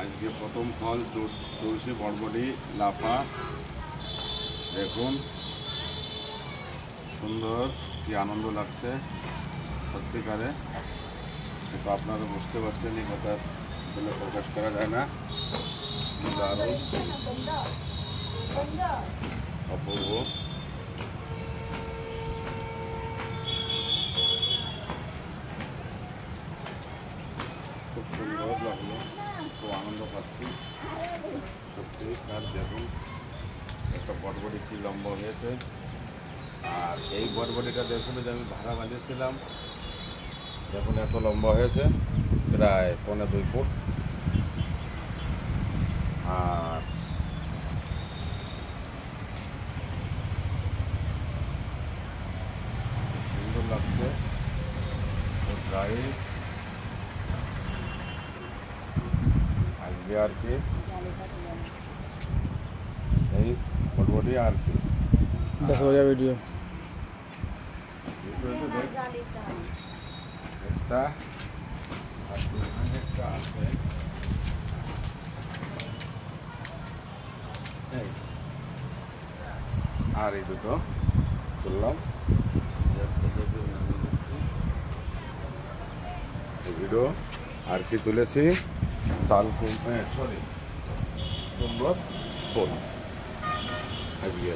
আজকে প্রথম ফল তুলসী বরবটি লাফা। দেখুন সুন্দর, কি আনন্দ লাগছে সত্যিকারে। কিন্তু আপনারা বুঝতে পারছেন এই কথা বলে প্রকাশ করা যায় না। দারুণ অপূর্ব। খুব সুন্দর লাগলো, খুব আনন্দ পাচ্ছি সত্যি। আর দেখুন একটা বটবটি কি লম্বা হয়েছে। আর এই বটবটিটা দেখুন যে আমি ভাড়া বাঁধিয়েছিলাম, দেখুন এত লম্বা হয়েছে, প্রায় 1.25 ফুট। আর সুন্দর লাগছে গাইস। আজকে আর কি এই বটবটি আর কি देखो ये वीडियो একটা একটা আছে। আর এই দুটো তুললাম, এই ভিডিও আর কি তুলেছি। তাল সরি সুন্দর ফুল আজকে।